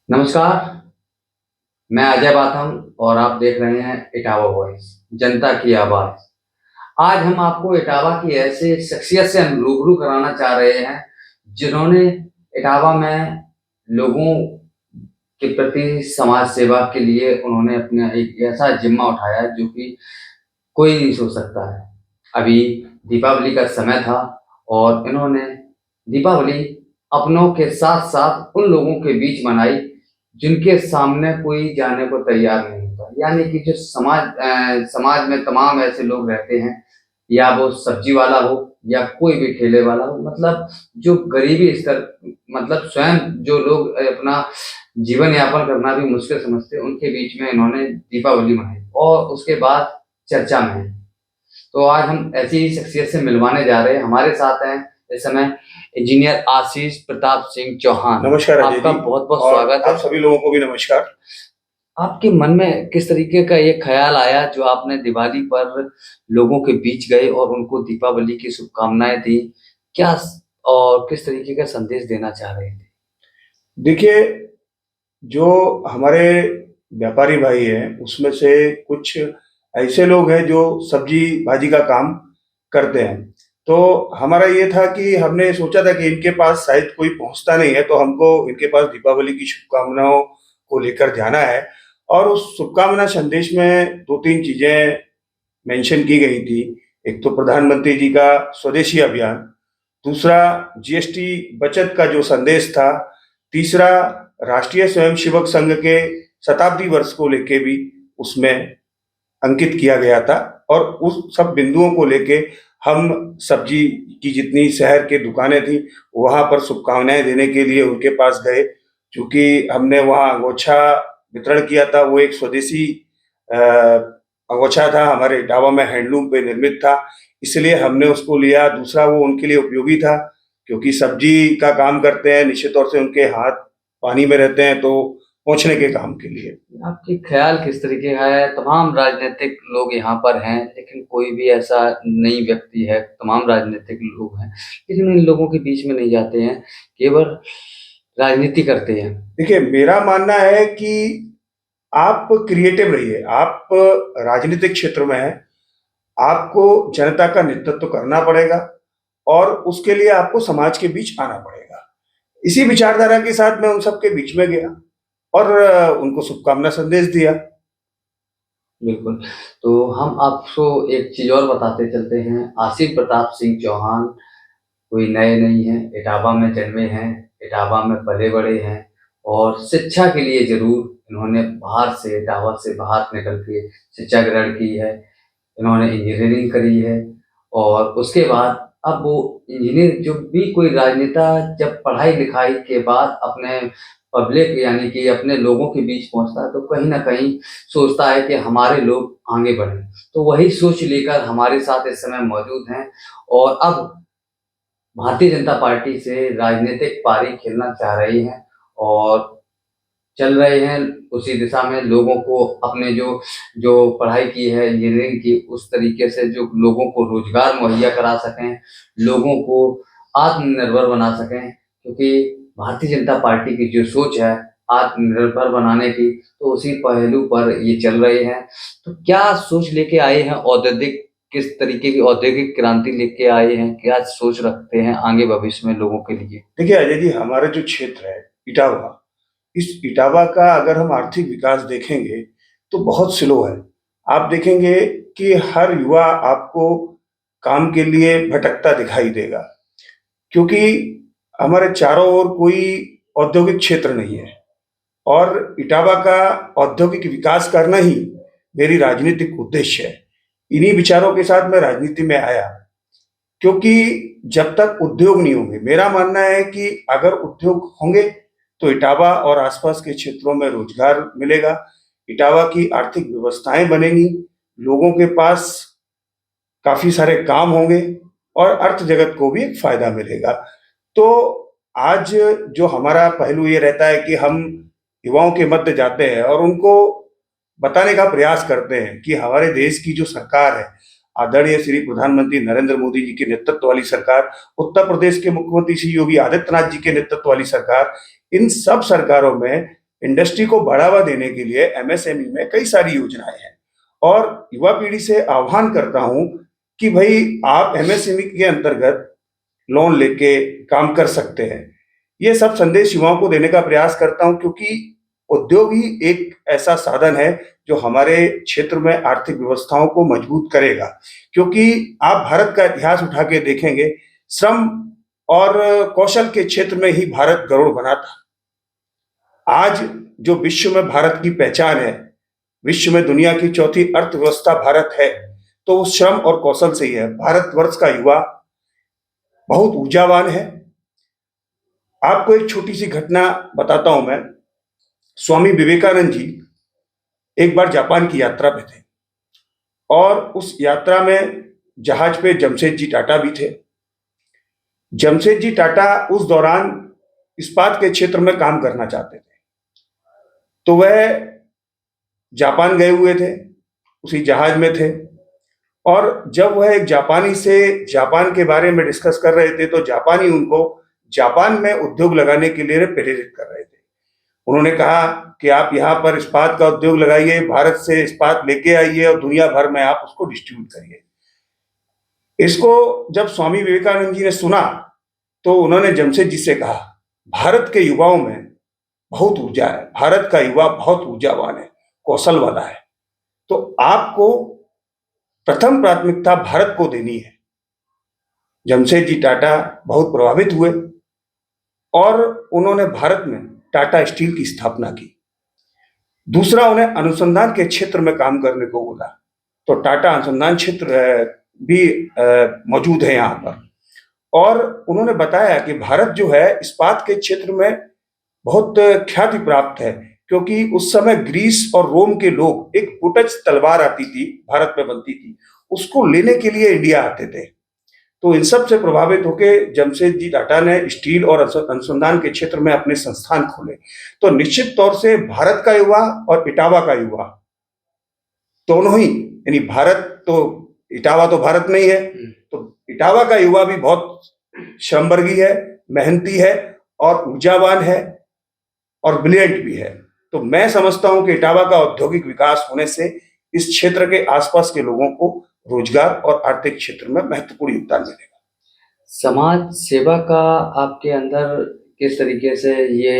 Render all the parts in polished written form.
नमस्कार, मैं अजय बाथम और आप देख रहे हैं इटावा वॉइस, जनता की आवाज़। आज हम आपको इटावा की ऐसे शख्सियत से हम रूबरू कराना चाह रहे हैं, जिन्होंने इटावा में लोगों के प्रति समाज सेवा के लिए उन्होंने अपना एक ऐसा जिम्मा उठाया जो कि कोई नहीं सोच सकता है। अभी दीपावली का समय था और इन्होंने दीपावली अपनों के साथ-साथ उन लोगों के बीच मनाई, जिनके सामने कोई जाने को तैयार नहीं होता। यानी कि जो समाज में तमाम ऐसे लोग रहते हैं, या वो सब्जी वाला हो या कोई भी ठेले वाला हो, मतलब जो गरीबी स्तर, मतलब स्वयं जो लोग अपना जीवन यापन करना भी मुश्किल समझते हैं, उनके बीच में इन्होंने दीपावली मनाई और उसके बाद चर्चा में है। तो आज हम ऐसी ही शख्सियत से मिलवाने जा रहे हैं। हमारे साथ हैं इस समय इंजीनियर आशीष प्रताप सिंह चौहान। नमस्कार अजय आपका जी। बहुत-बहुत और स्वागत आप है। सभी लोगों को भी नमस्कार। आपके मन में किस तरीके का ये ख़्याल आया जो आपने दिवाली पर लोगों के बीच गए और उनको दीपावली की शुभकामनाएँ दी? क्या स और किस तरीके का संदेश देना चाह रहे थे? देखिए, जो हमारे व्यापारी भाई हैं, उसमें से कुछ ऐसे लोग हैं जो सब्जी-भाजी का काम करते हैं। तो हमारा ये था कि हमने सोचा था कि इनके पास शायद कोई पहुँचता नहीं है, तो हमको इनके पास दीपावली की शुभकामनाओं को लेकर जाना है। और उस शुभकामना संदेश में 2-3 चीज़ें मेंशन की गई थी। एक तो प्रधानमंत्री जी का स्वदेशी अभियान, दूसरा जीएसटी बचत का जो संदेश था, तीसरा राष्ट्रीय स्वयंसेवक संघ के शताब्दी वर्ष को लेके भी उसमें अंकित किया गया था। और उस सब बिंदुओं को लेके हम सब्जी की जितनी शहर की दुकानें थी, वहाँ पर शुभकामनाएँ देने के लिए उनके पास गए। चूँकि हमने वहाँ अंगोछा वितरण किया था, वो एक स्वदेशी अ, अंगोछा था, हमारे इटावा में हैंडलूम पे निर्मित था, इसलिए हमने उसको लिया। दूसरा, वो उनके लिए उपयोगी था, क्योंकि सब्जी का काम करते हैं, निश्चित तौर से उनके हाथ पानी में रहते हैं, तो पोंछने के काम के लिए। आपके ख़्याल किस तरीके का है? तमाम राजनीतिक लोग यहाँ पर हैं, लेकिन कोई भी ऐसा नहीं व्यक्ति है, तमाम राजनीतिक लोग हैं, लेकिन इन लोगों के बीच में नहीं जाते हैं, केवल राजनीति करते हैं। देखिए, मेरा मानना है कि आप क्रिएटिव रहिए। आप राजनीतिक क्षेत्र में हैं, आपको जनता का नेतृत्व करना पड़ेगा और उसके लिए आपको समाज के बीच आना पड़ेगा। इसी विचारधारा के साथ मैं उन सबके बीच में गया और उनको शुभकामना संदेश दिया। बिल्कुल, तो हम आपको एक चीज़ और बताते चलते हैं, आशीष प्रताप सिंह चौहान कोई नए नहीं हैं, इटावा में जन्मे हैं, इटावा में पले-बड़े हैं और शिक्षा के लिए ज़रूर इन्होंने बाहर से, इटावा से बाहर निकल के शिक्षा ग्रहण की है। इन्होंने इंजीनियरिंग करी है और उसके बाद अब वो इंजीनियर, जो भी कोई राजनेता जब पढ़ाई-लिखाई के बाद अपने पब्लिक यानी कि अपने लोगों के बीच पहुँचता है, तो कहीं न कहीं सोचता है कि हमारे लोग आगे बढ़ें। तो वही सोच लेकर हमारे साथ इस समय मौजूद हैं और अब भारतीय जनता पार्टी से राजनीतिक पारी खेलना चाह रही हैं और चल रहे हैं उसी दिशा में, लोगों को अपने जो जो पढ़ाई की है इंजीनियरिंग की, उस तरीके से जो लोगों को रोज़गार मुहैया करा सकें, लोगों को आत्मनिर्भर बना सकें। क्योंकि भारतीय जनता पार्टी की जो सोच है आत्मनिर्भर बनाने की, तो उसी पहलू पर ये चल रहे हैं। तो क्या सोच लेके आए हैं औद्योगिक, किस तरीके की औद्योगिक क्रांति लेके आए हैं? क्या सोच रखते हैं आगे भविष्य में लोगों के लिए? देखिए अजय जी, हमारा जो क्षेत्र है इटावा, इस इटावा का अगर हम आर्थिक विकास देखेंगे तो बहुत स्लो है। आप देखेंगे कि हर युवा आपको काम के लिए भटकता दिखाई देगा, क्योंकि हमारे चारों ओर कोई औद्योगिक क्षेत्र नहीं है। और इटावा का औद्योगिक विकास करना ही मेरी राजनीतिक उद्देश्य है। इन्हीं विचारों के साथ मैं राजनीति में आया, क्योंकि जब तक उद्योग नहीं होंगे, मेरा मानना है कि अगर उद्योग होंगे तो इटावा और आसपास के क्षेत्रों में रोजगार मिलेगा, इटावा की आर्थिक व्यवस्थाएं बनेंगी, लोगों के पास काफी सारे काम होंगे और अर्थ जगत को भी एक फायदा मिलेगा। तो आज जो हमारा पहलू ये रहता है कि हम युवाओं के मध्य जाते हैं और उनको बताने का प्रयास करते हैं कि हमारे देश की जो सरकार है, आदरणीय श्री प्रधानमंत्री नरेंद्र मोदी जी के नेतृत्व वाली सरकार, उत्तर प्रदेश के मुख्यमंत्री श्री योगी आदित्यनाथ जी के नेतृत्व वाली सरकार, इन सब सरकारों में इंडस्ट्री को बढ़ावा देने के लिए एमएसएमई में कई सारी योजनाएं हैं और युवा पीढ़ी से आह्वान करता हूं कि भाई आप एमएसएमई के अंतर्गत लोन लेके काम कर सकते हैं। ये सब संदेश युवाओं को देने का प्रयास करता हूं क्योंकि उद्योग ही एक ऐसा साधन है जो हमारे क्षेत्र में आर्थिक व्यवस्थाओं को मजबूत करेगा। क्योंकि आप भारत का इतिहास उठा के देखेंगे, श्रम और कौशल के क्षेत्र में ही भारत गरुड़ बना था। आज जो विश्व में भारत की पहचान है, विश्व में दुनिया की चौथी अर्थव्यवस्था भारत है, तो उस श्रम और कौशल से ही है। भारतवर्ष का युवा बहुत ऊर्जावान है। आपको एक छोटी सी घटना बताता हूं मैं। स्वामी विवेकानंद जी एक बार जापान की यात्रा पे थे और उस यात्रा में जहाज पे जमशेद जी टाटा भी थे। जमशेद जी टाटा उस दौरान इस्पात के क्षेत्र में काम करना चाहते थे, तो वह जापान गए हुए थे, उसी जहाज में थे और जब वह एक जापानी से जापान के बारे में डिस्कस कर रहे थे तो जापानी उनको जापान में उद्योग लगाने के लिए प्रेरित कर रहे थे। उन्होंने कहा कि आप यहाँ पर इस्पात का उद्योग लगाइए, भारत से इस्पात लेके आइए और दुनिया भर में आप उसको डिस्ट्रीब्यूट करिए। इसको जब स्वामी विवेकानंद जी ने सुना तो उन्होंने जमशेद जी से कहा, भारत के युवाओं में बहुत ऊर्जा है, भारत का युवा बहुत ऊर्जावान है, कौशल वाला है, तो आपको प्रथम प्राथमिकता भारत को देनी है। जमशेद जी टाटा बहुत प्रभावित हुए और उन्होंने भारत में टाटा स्टील की स्थापना की। दूसरा, उन्हें अनुसंधान के क्षेत्र में काम करने को बोला, तो टाटा अनुसंधान क्षेत्र भी मौजूद है यहाँ पर। और उन्होंने बताया कि भारत जो है इस्पात के क्षेत्र में बहुत ख्याति प्राप्त है, क्योंकि उस समय ग्रीस और रोम के लोग, एक बुटज तलवार आती थी भारत में बनती थी, उसको लेने के लिए इंडिया आते थे। तो इन सब से प्रभावित होकर जमशेद जी टाटा ने स्टील और अनुसंधान के क्षेत्र में अपने संस्थान खोले। तो निश्चित तौर से भारत का युवा और इटावा का युवा दोनों ही, यानी भारत तो, इटावा तो भारत में ही है, तो इटावा का युवा भी बहुत श्रमवर्गी है, मेहनती है और ऊर्जावान है और ब्रिलियंट भी है। तो मैं समझता हूं कि इटावा का औद्योगिक विकास होने से इस क्षेत्र के आसपास के लोगों को रोजगार और आर्थिक क्षेत्र में महत्वपूर्ण योगदान मिलेगा। समाज सेवा का आपके अंदर किस तरीके से ये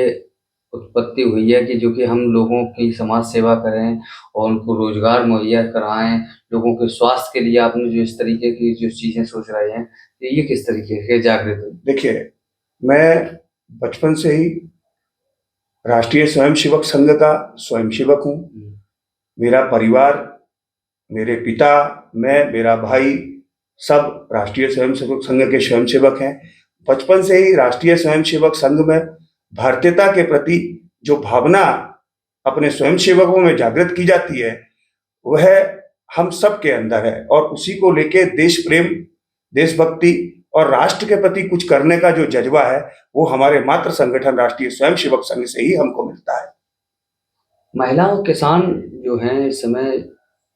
उत्पत्ति हुई है कि जो कि हम लोगों की समाज सेवा करें और उनको रोजगार मुहैया कराएं, लोगों के स्वास्थ्य के लिए आपने जो इस तरीके की जो चीजें सोच रहे हैं, तो ये किस तरीके से जागृत हुई? देखिए, मैं बचपन से ही राष्ट्रीय स्वयंसेवक संघ का स्वयंसेवक हूँ। मेरा परिवार, मेरे पिता, मैं, मेरा भाई, सब राष्ट्रीय स्वयंसेवक संघ के स्वयंसेवक हैं। बचपन से ही राष्ट्रीय स्वयंसेवक संघ में भारतीयता के प्रति जो भावना अपने स्वयंसेवकों में जागृत की जाती है, वह हम सब के अंदर है और उसी को लेके देश प्रेम, देशभक्ति और राष्ट्र के प्रति कुछ करने का जो जज्बा है, वो हमारे मातृ संगठन राष्ट्रीय स्वयंसेवक संघ से ही हमको मिलता है। महिलाओं किसान जो हैं इस समय,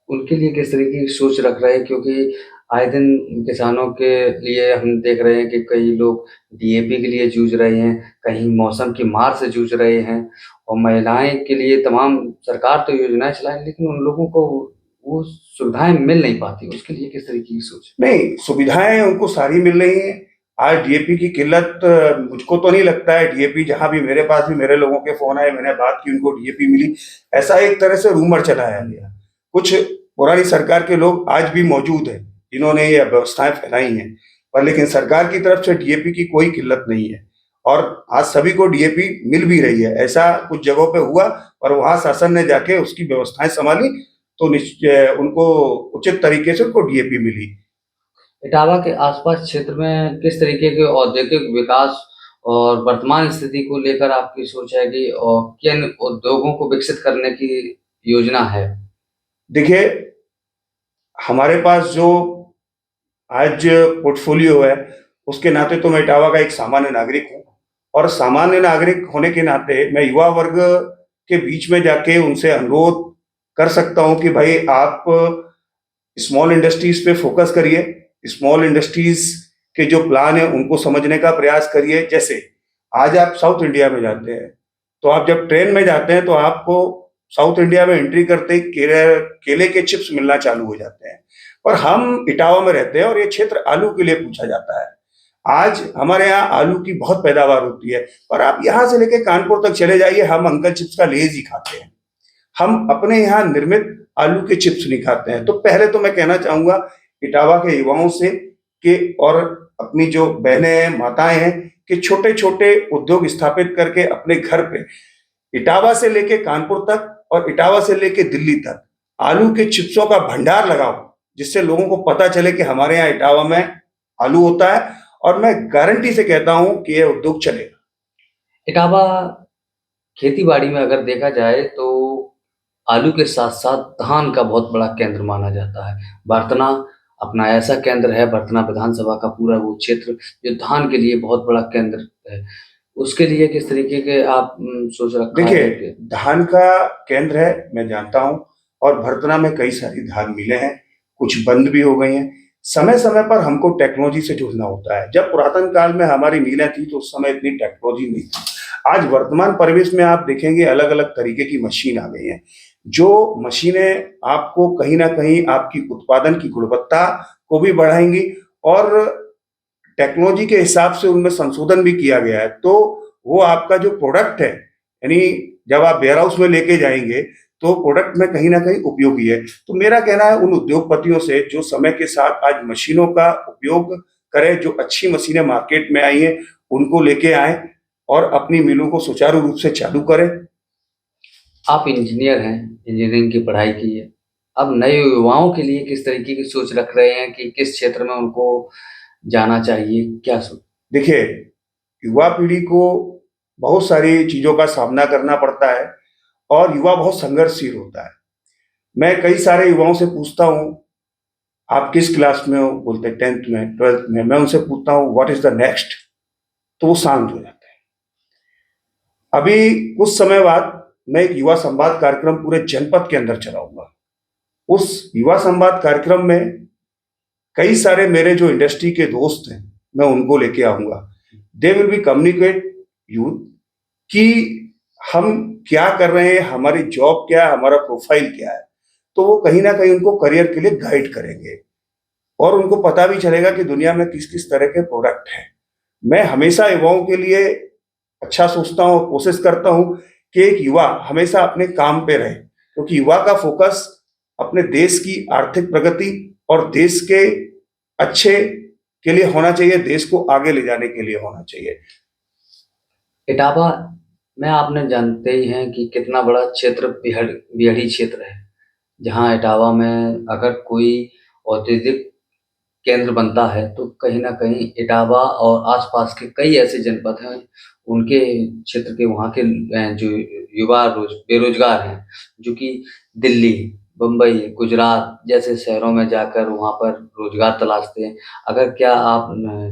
उनके लिए किस तरीके की सोच रख रहे हैं? क्योंकि आए दिन किसानों के लिए हम देख रहे हैं कि कई लोग डीएपी के लिए जूझ रहे हैं, कहीं मौसम की मार से जूझ रहे हैं, और महिलाएं के लिए तमाम सरकार तो योजनाएं चलाए, लेकिन उन लोगों को वो सुविधाएं मिल नहीं पाती। उसके लिए किस तरीके की सोच? नहीं, सुविधाएं उनको सारी मिल रही हैं। आज डीएपी की किल्लत मुझको तो नहीं लगता है। डीएपी जहां भी मेरे पास भी मेरे लोगों के फोन आए, मैंने बात की, उनको डीएपी मिली, ऐसा एक तरह से रूमर चलाया गया। कुछ पुरानी सरकार के लोग आज भी मौजूद हैं जिन्होंने ये व्यवस्थाएं फैलाई हैं, पर लेकिन सरकार की तरफ से डीएपी की कोई किल्लत नहीं है और आज सभी को डीएपी मिल भी रही है। ऐसा कुछ जगहों पे हुआ और वहां शासन ने जाके उसकी व्यवस्थाएं संभाली तो उनको उचित तरीके से उनको डीएपी मिली। इटावा के आसपास क्षेत्र में किस तरीके के औद्योगिक विकास और वर्तमान स्थिति को लेकर आपकी सोच है कि और किन उद्योगों को विकसित करने की योजना है? देखिए, हमारे पास जो आज पोर्टफोलियो है, उसके नाते तो मैं इटावा का एक सामान्य नागरिक हूँ और सामान्य नागरिक होने के नाते मैं युवा वर्ग के बीच में जाके उनसे अनुरोध कर सकता हूँ कि भाई आप स्मॉल इंडस्ट्रीज पे फोकस करिए, स्मॉल इंडस्ट्रीज के जो प्लान है उनको समझने का प्रयास करिए। जैसे आज आप साउथ इंडिया में जाते हैं तो आप जब ट्रेन में जाते हैं तो आपको साउथ इंडिया में एंट्री करते ही केले के चिप्स मिलना चालू हो जाते हैं। और हम इटावा में रहते हैं और ये क्षेत्र आलू के लिए पूछा जाता है। आज हमारे यहाँ आलू की बहुत पैदावार होती है, और आप यहाँ से लेके कानपुर तक चले जाइए, हम अंकल चिप्स का लेज ही खाते हैं। हम अपने यहाँ निर्मित आलू के चिप्स नहीं खाते हैं। तो पहले तो मैं कहना चाहूंगा इटावा के युवाओं से कि, और अपनी जो बहनें हैं, माताएं हैं, कि छोटे छोटे उद्योग स्थापित करके अपने घर पे इटावा से लेके कानपुर तक और इटावा से लेके दिल्ली तक आलू के चिप्सों का भंडार लगाओ, जिससे लोगों को पता चले कि हमारे यहाँ इटावा में आलू होता है। और मैं गारंटी से कहता हूं कि यह उद्योग चलेगा। इटावा खेती बाड़ी में अगर देखा जाए तो आलू के साथ साथ धान का बहुत बड़ा केंद्र माना जाता है। बरतना अपना ऐसा केंद्र है, बरतना विधानसभा का पूरा वो क्षेत्र जो धान के लिए बहुत बड़ा केंद्र है। उसके लिए किस तरीके के आप सोच रखा है? देखिए, धान का केंद्र है, मैं जानता हूं, और भरतना में कई सारी धान मिलें हैं, कुछ बंद भी हो गई हैं। समय समय पर हमको टेक्नोलॉजी से जुड़ना होता है। जब पुरातन काल में हमारी मिलें थी तो उस समय इतनी टेक्नोलॉजी नहीं थी। आज वर्तमान परिवेश में आप देखेंगे अलग अलग तरीके की मशीन आ गई हैं, जो मशीनें आपको कहीं ना कहीं आपकी उत्पादन की गुणवत्ता को भी बढ़ाएंगी, और टेक्नोलॉजी के हिसाब से उनमें संशोधन भी किया गया है। तो वो आपका जो प्रोडक्ट है, यानी जब आप वेयर हाउस में लेके जाएंगे तो प्रोडक्ट में कहीं ना कहीं उपयोगी है। तो मेरा कहना है उन उद्योगपतियों से जो समय के साथ आज मशीनों का उपयोग करें, जो अच्छी मशीनें मार्केट में आई हैं उनको लेके आए और अपनी मिलों को सुचारू रूप से चालू करें। आप इंजीनियर हैं, इंजीनियरिंग की पढ़ाई की है। अब नए युवाओं के लिए किस तरीके की सोच रख रहे हैं कि किस क्षेत्र में उनको जाना चाहिए? क्या सोच? देखिए, युवा पीढ़ी को बहुत सारी चीजों का सामना करना पड़ता है, और युवा बहुत संघर्षशील होता है। मैं कई सारे युवाओं से पूछता हूँ, आप किस क्लास में हो? बोलते हैं 10th में, 12th में। मैं उनसे पूछता हूँ व्हाट इज द नेक्स्ट, तो वो शांत हो जाते हैं। अभी कुछ समय बाद मैं एक युवा संवाद कार्यक्रम पूरे जनपद के अंदर चलाऊंगा। उस युवा संवाद कार्यक्रम में कई सारे मेरे जो इंडस्ट्री के दोस्त हैं, मैं उनको लेके आऊंगा। They will be communicate youth कि हम क्या कर रहे हैं, हमारी जॉब क्या है, हमारा प्रोफाइल क्या है। तो वो कहीं ना कहीं उनको करियर के लिए गाइड करेंगे, और उनको पता भी चलेगा कि दुनिया में किस किस तरह के प्रोडक्ट हैं। मैं हमेशा युवाओं के लिए अच्छा सोचता हूँ, कोशिश करता हूँ कि एक युवा हमेशा अपने काम पे रहे, क्योंकि युवा का फोकस अपने देश की आर्थिक प्रगति और देश के अच्छे के लिए होना चाहिए, देश को आगे ले जाने के लिए होना चाहिए। इटावा में आपने जानते ही हैं कि कितना बड़ा क्षेत्र बिहड़ी क्षेत्र है, जहाँ इटावा में अगर कोई औद्योगिक केंद्र बनता है तो कहीं ना कहीं इटावा और आसपास के कई ऐसे जनपद हैं, उनके क्षेत्र के वहाँ के जो युवा बेरोजगार हैं, जो कि दिल्ली, बम्बई, गुजरात जैसे शहरों में जाकर वहाँ पर रोजगार तलाशते हैं। अगर क्या आप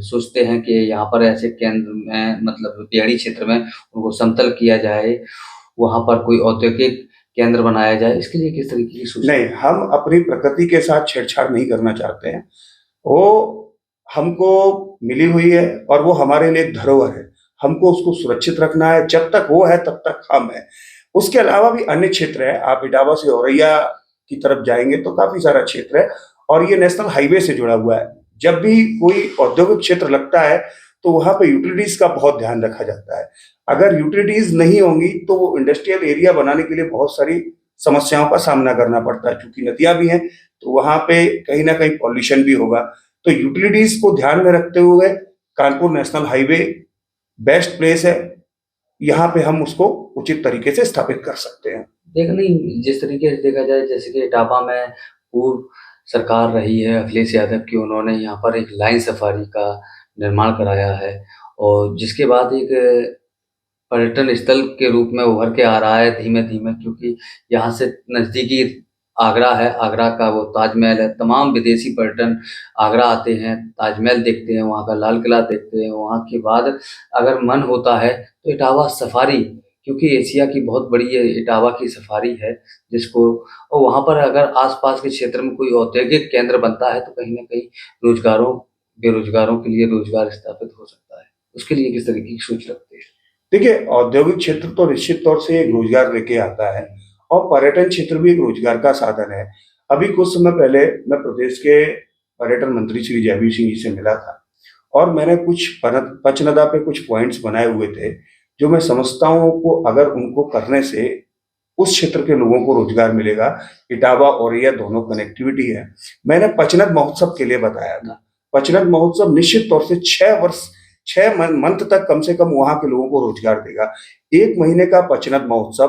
सोचते हैं कि यहाँ पर ऐसे केंद्र में, मतलब पहाड़ी क्षेत्र में, उनको समतल किया जाए, वहाँ पर कोई औद्योगिक केंद्र बनाया जाए, इसके लिए किस तरीके की सोच? नहीं, हम अपनी प्रकृति के साथ छेड़छाड़ नहीं करना चाहते हैं। वो हमको मिली हुई है और वो हमारे लिए एक धरोहर है। हमको उसको सुरक्षित रखना है। जब तक वो है तब तक हम हैं। उसके अलावा भी अन्य क्षेत्र है। आप इटावा से औरैया की तरफ जाएंगे तो काफी सारा क्षेत्र है, और ये नेशनल हाईवे से जुड़ा हुआ है। जब भी कोई औद्योगिक क्षेत्र लगता है तो वहां पे यूटिलिटीज का बहुत ध्यान रखा जाता है। अगर यूटिलिटीज नहीं होंगी तो वो इंडस्ट्रियल एरिया बनाने के लिए बहुत सारी समस्याओं का सामना करना पड़ता है। क्योंकि नदियां भी हैं तो वहां पे कहीं ना कहीं पॉल्यूशन भी होगा। तो यूटिलिटीज को ध्यान में रखते हुए Kanpur national highway best place है। यहाँ पे हम उसको उचित तरीके से स्थापित कर सकते हैं। देख नहीं, जिस तरीके से देखा जाए, जैसे कि इटावा में पूर्व सरकार रही है अखिलेश यादव की, उन्होंने यहाँ पर एक लाइन सफारी का निर्माण कराया है, और जिसके बाद एक पर्यटन स्थल के रूप में उभर के आ रहा है धीमे धीमे, क्योंकि यहाँ से नज़दीकी आगरा है, आगरा का वो ताजमहल है। तमाम विदेशी पर्यटन आगरा आते हैं, ताजमहल देखते हैं, वहाँ का लाल किला देखते हैं। वहाँ के बाद अगर मन होता है तो इटावा सफारी, क्योंकि एशिया की बहुत बड़ी ये इटावा की सफारी है, जिसको, और वहाँ पर अगर आसपास के क्षेत्र में कोई औद्योगिक केंद्र बनता है तो कहीं ना कहीं रोजगारों बेरोजगारों के लिए रोजगार स्थापित हो सकता है। उसके लिए किस तरीके की सोच रखते हैं? देखिए, औद्योगिक क्षेत्र तो निश्चित तौर से एक रोजगार लेके आता है और पर्यटन क्षेत्र भी एक रोजगार का साधन है। अभी कुछ समय पहले मैं प्रदेश के पर्यटन मंत्री श्री जयवीर सिंह जी से मिला था और मैंने कुछ पचनदा पे कुछ पॉइंट्स बनाए हुए थे, जो मैं समझता हूँ को अगर उनको करने से उस क्षेत्र के लोगों को रोजगार मिलेगा। इटावा औरैया दोनों कनेक्टिविटी है। मैंने पचनद महोत्सव के लिए बताया था। पचनद महोत्सव निश्चित तौर से 6 वर्ष 6 मंथ तक कम से कम वहां के लोगों को रोजगार देगा। 1 महीने का पचनद महोत्सव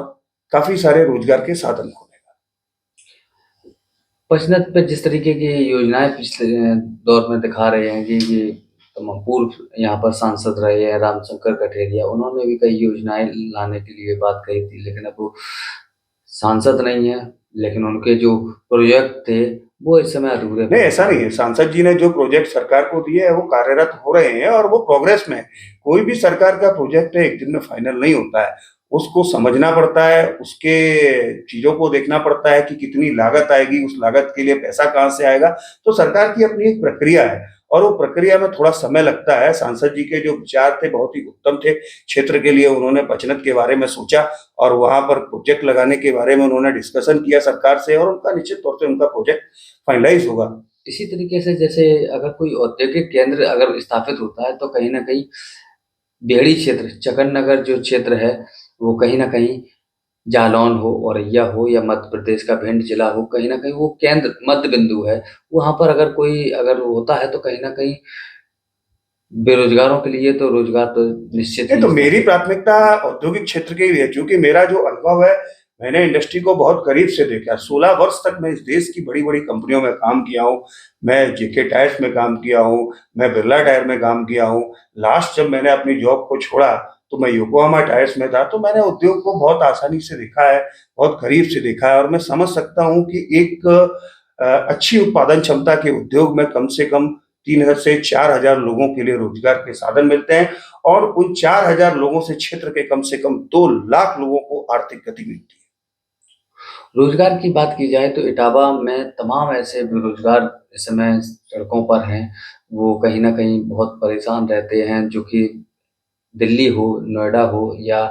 काफी सारे रोजगार के साधन खोलेगा। पचनत पे जिस तरीके की योजनाएं पिछले दौर में दिखा रहे हैं कि पूर्व यहाँ पर सांसद रहे हैं रामशंकर कठेरिया, उन्होंने भी कई योजनाएं लाने के लिए बात कही थी, लेकिन अब वो सांसद नहीं है, लेकिन उनके जो प्रोजेक्ट थे वो इस समय अधूरे नहीं, ऐसा नहीं है। सांसद जी ने जो प्रोजेक्ट सरकार को दिए है वो कार्यरत हो रहे हैं और वो प्रोग्रेस में है। कोई भी सरकार का प्रोजेक्ट है एक दिन में फाइनल नहीं होता है। उसको समझना पड़ता है, उसके चीजों को देखना पड़ता है कि कितनी लागत आएगी, उस लागत के लिए पैसा कहाँ से आएगा। तो सरकार की अपनी एक प्रक्रिया है और वो प्रक्रिया में थोड़ा समय लगता है। सांसद जी के जो विचार थे बहुत ही उत्तम थे। क्षेत्र के लिए उन्होंने पचनत के बारे में सोचा और वहां पर प्रोजेक्ट लगाने के बारे में उन्होंने डिस्कशन किया सरकार से और उनका निश्चित तौर से उनका प्रोजेक्ट फाइनलाइज होगा। इसी तरीके से जैसे अगर कोई औद्योगिक केंद्र अगर स्थापित होता है तो कहीं ना कहीं बेहड़ी क्षेत्र चकन नगर जो क्षेत्र है वो कहीं ना कहीं जालौन हो औरैया हो या मध्य प्रदेश का भिंड जिला हो, कहीं ना कहीं वो केंद्र मध्य बिंदु है। वहां पर अगर कोई अगर होता है तो कहीं ना कहीं बेरोजगारों के लिए तो रोजगार तो निश्चित नहीं, ही तो इसमें मेरी से। प्राथमिकता औद्योगिक क्षेत्र के लिए है, क्योंकि मेरा जो अनुभव है, मैंने इंडस्ट्री को बहुत करीब से देखा। 16 वर्ष तक मैं इस देश की बड़ी बड़ी कंपनियों में काम किया हूँ। मैं जेके टायर्स में काम किया हूँ, मैं बिरला टायर में काम किया हूँ। लास्ट जब मैंने अपनी जॉब को छोड़ा तो मैं योकोहामा टायर्स में था। तो मैंने उद्योग को बहुत आसानी से देखा है, बहुत करीब से देखा है और मैं समझ सकता हूँ कि एक अच्छी उत्पादन क्षमता के उद्योग में कम से कम 3,000 से 4,000 लोगों के लिए रोजगार के साधन मिलते हैं और उन 4,000 लोगों से क्षेत्र के कम से कम 2 लाख लोगों को आर्थिक गति मिलती है। रोजगार की बात की जाए तो इटावा में तमाम ऐसे बेरोजगार इस समय सड़कों पर हैं। वो कहीं ना कहीं बहुत परेशान रहते हैं, जो कि दिल्ली हो, नोएडा हो या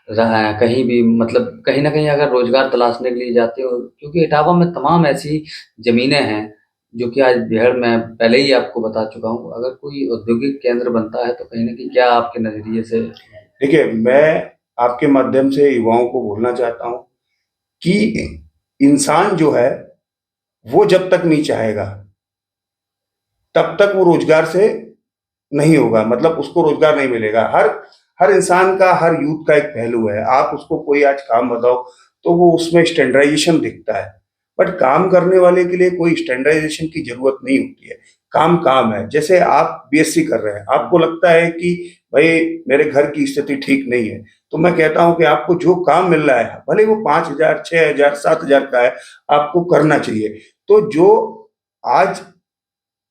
कहीं भी, मतलब कहीं न कहीं अगर रोज़गार तलाशने के लिए जाते हो, क्योंकि इटावा में तमाम ऐसी ज़मीनें हैं, जो कि आज बिहार मैं पहले ही आपको बता चुका हूँ। अगर कोई औद्योगिक केंद्र बनता है तो कहीं न कहीं क्या आपके नज़रिए से। देखिए, मैं आपके माध्यम से युवाओं को बोलना चाहता हूँ कि इंसान जो है वो जब तक नहीं चाहेगा तब तक वो रोजगार से नहीं होगा, मतलब उसको रोजगार नहीं मिलेगा। हर हर इंसान का, हर यूथ का एक पहलू है। आप उसको कोई आज काम बताओ तो वो उसमें स्टैंडर्डाइजेशन दिखता है, बट काम करने वाले के लिए कोई स्टैंडर्डाइजेशन की जरूरत नहीं होती है। काम काम है। जैसे आप बीएससी कर रहे हैं, आपको लगता है कि भाई मेरे घर की स्थिति ठीक नहीं है, तो मैं कहता हूं कि आपको जो काम मिल रहा है भले वो 5,000 6,000 7,000 का है, आपको करना चाहिए। तो जो आज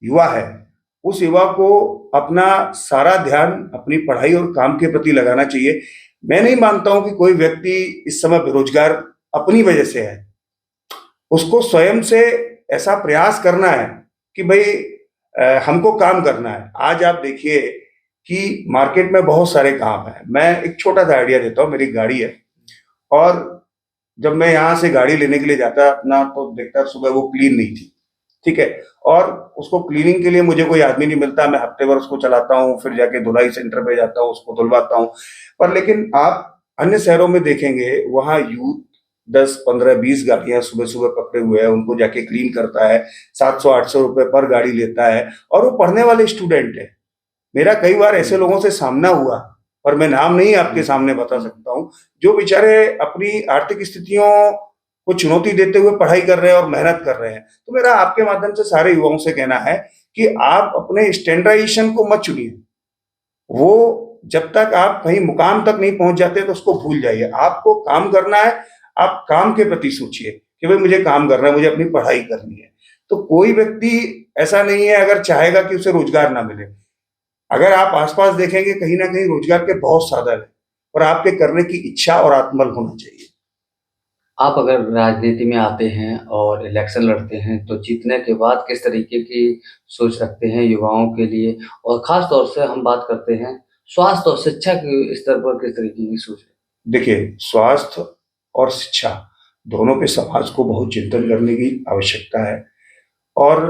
युवा है, उस युवा को अपना सारा ध्यान अपनी पढ़ाई और काम के प्रति लगाना चाहिए। मैं नहीं मानता हूं कि कोई व्यक्ति इस समय बेरोजगार अपनी वजह से है। उसको स्वयं से ऐसा प्रयास करना है कि भाई हमको काम करना है। आज आप देखिए कि मार्केट में बहुत सारे काम है। मैं एक छोटा सा आइडिया देता हूँ। मेरी गाड़ी है और जब मैं यहाँ से गाड़ी लेने के लिए जाता अपना तो देखता सुबह वो क्लीन नहीं थी। ठीक है। और उसको क्लीनिंग के लिए मुझे कोई आदमी नहीं मिलता। मैं हफ्ते भर उसको चलाता हूँ, फिर जाके धुलाई सेंटर पे जाता हूँ, उसको धुलवाता हूँ। पर लेकिन आप अन्य शहरों में देखेंगे, वहाँ यूथ 10 15 20 गाड़ियां सुबह सुबह पकड़े हुए हैं, उनको जाके क्लीन करता है। 700 800 रुपए पर गाड़ी लेता है और वो पढ़ने वाले स्टूडेंट है। मेरा कई बार ऐसे लोगों से सामना हुआ, और मैं नाम नहीं आपके सामने बता सकता हूँ, जो बेचारे अपनी आर्थिक स्थितियों को चुनौती देते हुए पढ़ाई कर रहे हैं और मेहनत कर रहे हैं। तो मेरा आपके माध्यम से सारे युवाओं से कहना है कि आप अपने स्टैंडर्डाइजेशन को मत चुनिए। वो जब तक आप कहीं मुकाम तक नहीं पहुंच जाते तो उसको भूल जाइए। आपको काम करना है, आप काम के प्रति सोचिए कि भाई मुझे काम करना है, मुझे अपनी पढ़ाई करनी है। तो कोई व्यक्ति ऐसा नहीं है अगर चाहेगा कि उसे रोजगार ना मिले। अगर आप आसपास देखेंगे कहीं ना कहीं रोजगार के बहुत साधन है, और आपके करने की इच्छा और आत्मबल होना चाहिए। आप अगर राजनीति में आते हैं और इलेक्शन लड़ते हैं तो जीतने के बाद किस तरीके की सोच रखते हैं युवाओं के लिए? और ख़ास तौर से हम बात करते हैं स्वास्थ्य और शिक्षा के स्तर पर किस तरीके की सोच है? देखिए, स्वास्थ्य और शिक्षा दोनों पे समाज को बहुत चिंतन करने की आवश्यकता है और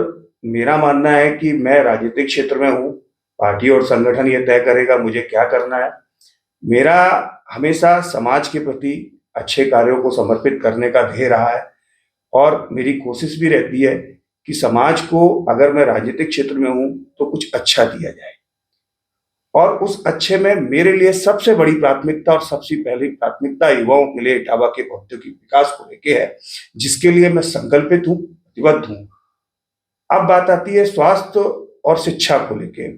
मेरा मानना है कि मैं राजनीतिक क्षेत्र में हूँ, पार्टी और संगठन ये तय करेगा मुझे क्या करना है। मेरा हमेशा समाज के प्रति अच्छे कार्यों को समर्पित करने का ध्येय रहा है और मेरी कोशिश भी रहती है कि समाज को अगर मैं राजनीतिक क्षेत्र में हूँ, तो कुछ अच्छा दिया जाए। और उस अच्छे में मेरे लिए सबसे बड़ी प्राथमिकता और सबसे पहली प्राथमिकता युवाओं के लिए इटावा के औद्योगिक विकास को लेके है, जिसके लिए मैं संकल्पित हूँ, प्रतिबद्ध हूँ। अब बात आती है स्वास्थ्य और शिक्षा को लेके।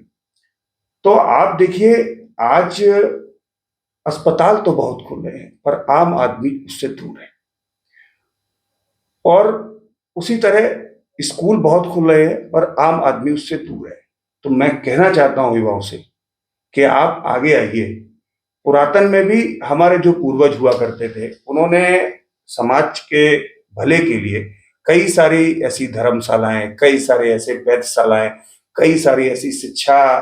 तो आप देखिए आज अस्पताल तो बहुत खुल रहे हैं, पर आम आदमी उससे दूर है। और उसी तरह स्कूल बहुत खुल रहे हैं, पर आम आदमी उससे दूर है। तो मैं कहना चाहता हूँ युवाओं से कि आप आगे आइए। पुरातन में भी हमारे जो पूर्वज हुआ करते थे, उन्होंने समाज के भले के लिए कई सारी ऐसी धर्मशालाएं, कई सारे ऐसे वैधशालाएं, कई सारी ऐसी शिक्षा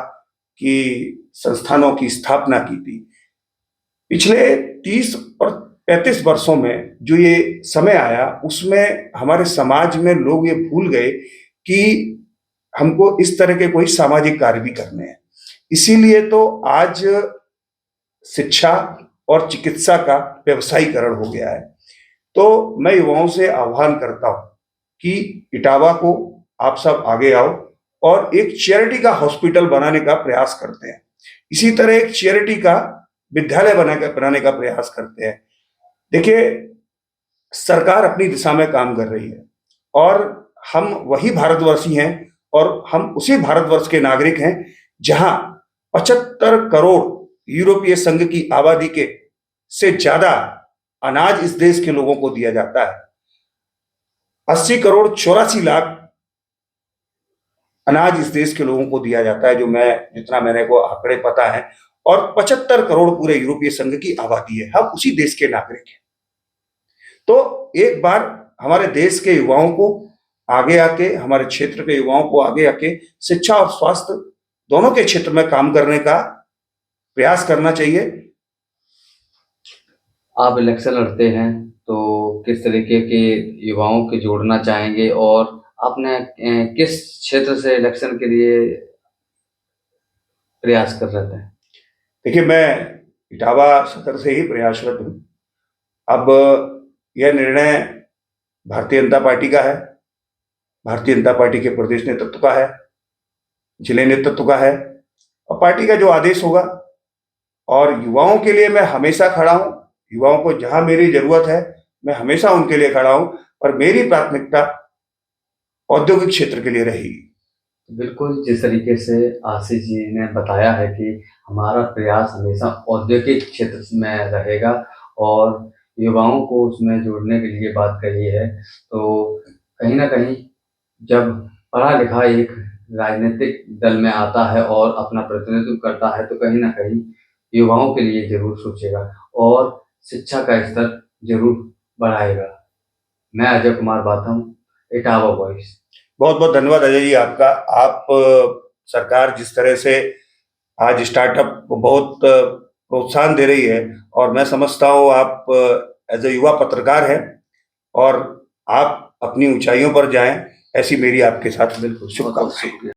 की संस्थानों की स्थापना की थी। पिछले 30 और 35 वर्षों में जो ये समय आया, उसमें हमारे समाज में लोग ये भूल गए कि हमको इस तरह के कोई सामाजिक कार्य भी करने हैं। इसीलिए तो आज शिक्षा और चिकित्सा का व्यवसायीकरण हो गया है। तो मैं युवाओं से आह्वान करता हूँ कि इटावा को आप सब आगे आओ और एक चैरिटी का हॉस्पिटल बनाने का प्रयास करते हैं। इसी तरह एक चैरिटी का विद्यालय बनाने का प्रयास करते हैं। देखिए, सरकार अपनी दिशा में काम कर रही है और हम वही भारतवर्षी हैं और हम उसी भारतवर्ष के नागरिक हैं जहां 75 करोड़ यूरोपीय संघ की आबादी के से ज्यादा अनाज इस देश के लोगों को दिया जाता है। 80 करोड़ 84 लाख अनाज इस देश के लोगों को दिया जाता है, जो जितना मेरे को आंकड़े पता है, और 75 करोड़ पूरे यूरोपीय संघ की आबादी है। हम उसी देश के नागरिक हैं। तो एक बार हमारे देश के युवाओं को आगे आके, हमारे क्षेत्र के युवाओं को आगे आके शिक्षा और स्वास्थ्य दोनों के क्षेत्र में काम करने का प्रयास करना चाहिए। आप इलेक्शन लड़ते हैं तो किस तरीके के युवाओं के जोड़ना चाहेंगे और आपने किस क्षेत्र से इलेक्शन के लिए प्रयास कर रहे थे? देखिए, मैं इटावा सदर से ही प्रयासरत हूँ। अब यह निर्णय भारतीय जनता पार्टी का है, भारतीय जनता पार्टी के प्रदेश नेतृत्व का है, जिले नेतृत्व का है और पार्टी का जो आदेश होगा। और युवाओं के लिए मैं हमेशा खड़ा हूँ। युवाओं को जहां मेरी जरूरत है, मैं हमेशा उनके लिए खड़ा हूँ, पर मेरी प्राथमिकता औद्योगिक क्षेत्र के लिए रहेगी। बिल्कुल, जिस तरीके से आशीष जी ने बताया है कि हमारा प्रयास हमेशा औद्योगिक क्षेत्र में रहेगा और युवाओं को उसमें जोड़ने के लिए बात कही है, तो कहीं न कहीं जब पढ़ा लिखा एक राजनीतिक दल में आता है और अपना प्रतिनिधित्व करता है, तो कहीं न कहीं युवाओं के लिए ज़रूर सोचेगा और शिक्षा का स्तर ज़रूर बढ़ाएगा। मैं अजय कुमार बाथम, इटावा वॉइस। बहुत बहुत धन्यवाद अजय जी आपका। आप सरकार जिस तरह से आज स्टार्टअप को बहुत प्रोत्साहन दे रही है और मैं समझता हूँ आप एज ए युवा पत्रकार हैं और आप अपनी ऊंचाइयों पर जाएं, ऐसी मेरी आपके साथ बिल्कुल शुभकामनाएं।